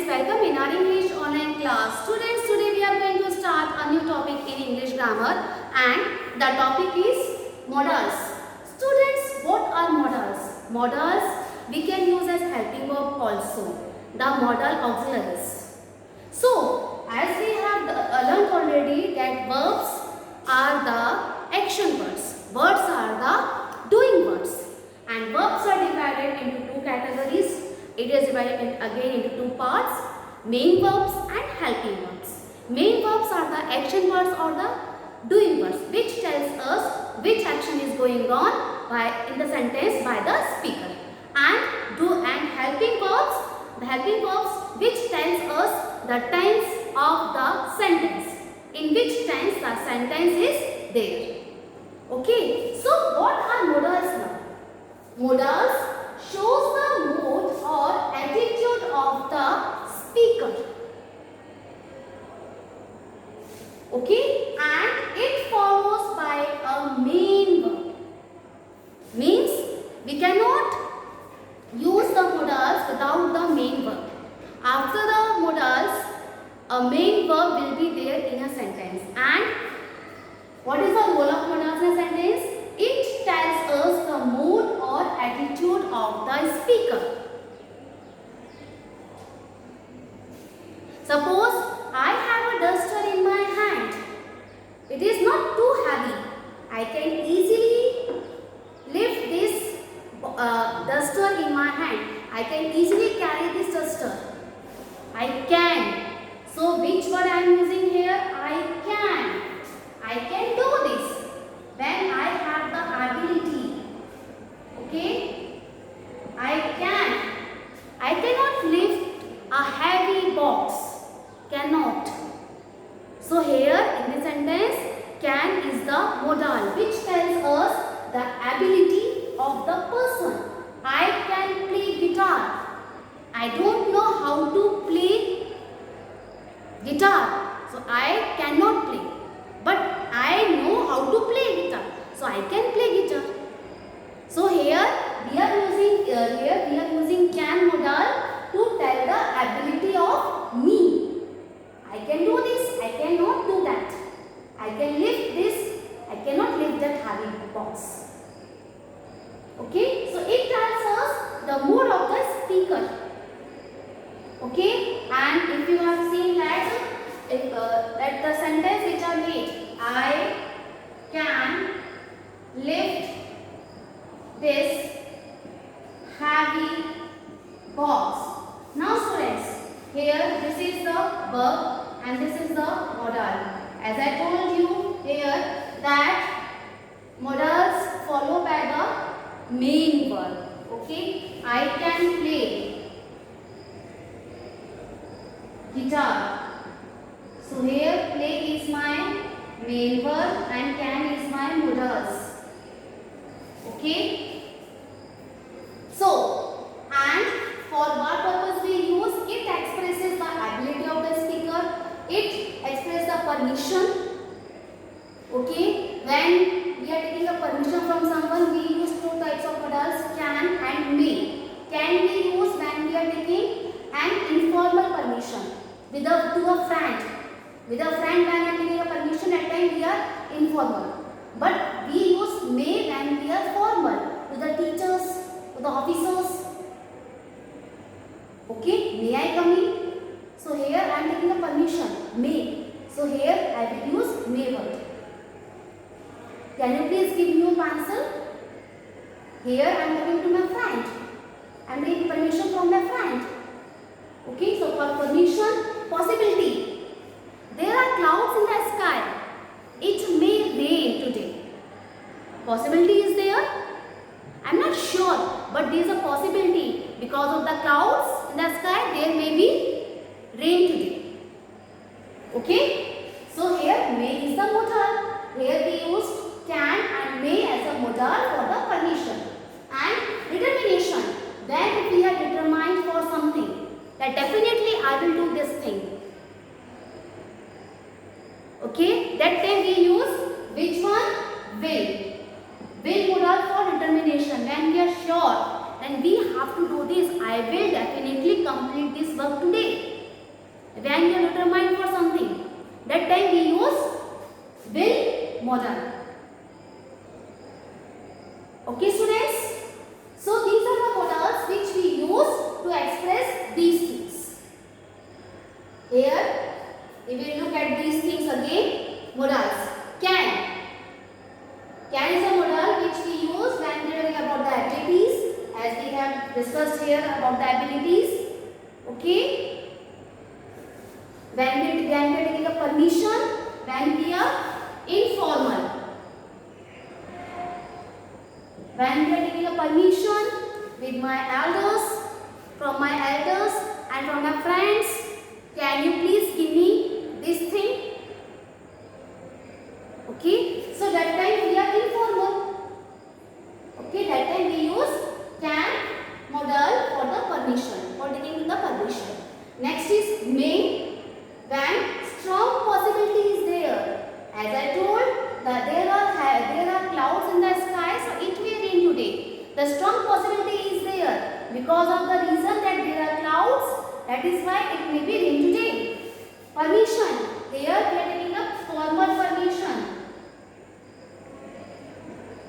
students, welcome in our English online class. Students, today we are going to start a new topic in English grammar and the topic is modals. Students, what are modals? Modals we can use as helping verb also, the modal auxiliaries. So, as we have learned already that verbs are the action words, words are the doing words, and verbs are divided into two categories. It is divided again into two parts, main verbs and helping verbs. Main verbs are the action words or the doing words, which tells us which action is going on in the sentence by the speaker. And helping verbs, the helping verbs which tells us the tense of the sentence, in which tense the sentence is there. Okay, so what are modals now? Modals shows the mood or attitude of the speaker. Okay, and it follows by a main verb. Means we cannot use the modals without the main verb. After the modals, a main verb will be there in a sentence. And what is the role of modals in a sentence? It tells us the mood or attitude of the speaker. Suppose I have a duster in my hand. It is not too heavy. I can easily lift this duster in my hand. I can easily carry this duster. I can. So which word I am using here? I can. I can do this when I have the ability. Okay? I cannot lift a heavy box. Cannot. So here in this sentence, can is the modal which tells us the ability of the person. I can play guitar. I don't know how to play guitar. So I cannot play. But I know how to play guitar. So I can play guitar. So here we are using can modal to tell the ability of me. I can do this, I cannot do that. I can lift this, I cannot lift that heavy box. Okay, so it tells us the mood of the speaker. Okay, and if you have seen that, that the sentence which are made, I can lift this heavy box. Now students, here this is the verb and this is the modal. As I told you here that modals follow by the main verb. Okay, I can play guitar. So here play is my main verb and can is my modals. Okay. So, and for what purpose we use? It expresses the ability of the speaker. It expresses the permission. Okay. When we are taking a permission from someone, we use two types of modals, can and may. Can be used when we are taking an informal permission to a friend. With a friend, when we are taking a permission, at times we are informal. But we use may when we are formal, to the teachers, to the officers. Okay, may I come in? So here I am taking a permission, may. So here I will use may word. Can you please give me a pencil? Here I am talking to my friend. I am taking permission from my friend. Okay, so for permission, possibility. There are clouds in the sky. It may rain today. Possibility is there? I am not sure, but there is a possibility. Because of the clouds in the sky, there may be rain today. Okay? So here may is the modal. Here we used can and may as a modal for the permission. And determination. When we are determined for something, that definitely I will do this thing. Okay, that time we use which one? Will. Will modal for determination. When we are sure, then we have to do this. I will definitely complete this work today. When you are determined for something, that time we use will modal. Okay students? So these are the modals which we use to express these things. Here we will look at these things again. Modals. Can. Can is a modal which we use when we are talking about the activities, as we have discussed here about the abilities. Okay. When we are taking a permission, when we are informal. When we are taking a permission with my elders, from my elders and from my friends, can you please give me this thing? Okay, so that time we are informal. Okay, that time we use can modal for the permission, for taking the permission. Next is may, when strong possibility is there. As I told that there are clouds in the sky, so it may rain today. The strong possibility is there because of the reason that there are clouds. That is why it may be rain today. Permission. Here we are taking a formal permission.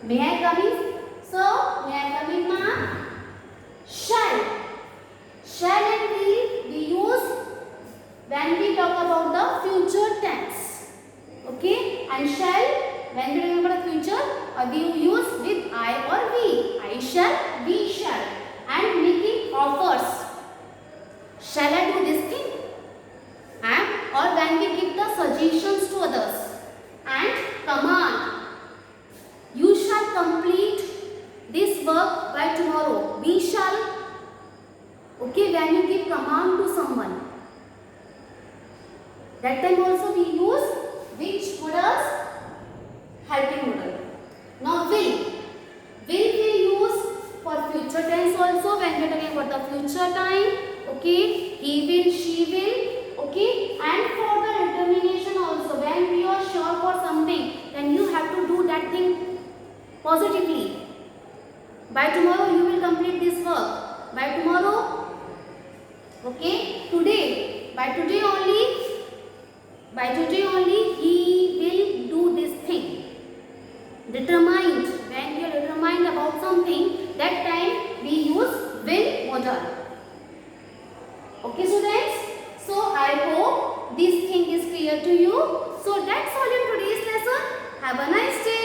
May I come in? So, may I come in, ma'am? Shall. Shall and will we use when we talk about the future tense. Okay? And shall, when we talk about the future, we use with I or we. I shall, we shall. And making offers. Shall I do this thing? And or when we give the suggestions to others. And command. You shall complete this work by tomorrow. We shall. Okay, when you give command to someone. That time also we use which modals? Helping modal. Now will. Will we use for future tense also when we are talking about the future time. Okay, he will, she will. Okay, and for the determination also, when we are sure for something, then you have to do that thing positively. By tomorrow you will complete this work. By tomorrow, okay, today. By today only he will do this thing. Determined. When we are determined about something, that time we use will modal. Okay students? So I hope this thing is clear to you. So that's all in today's lesson. Have a nice day.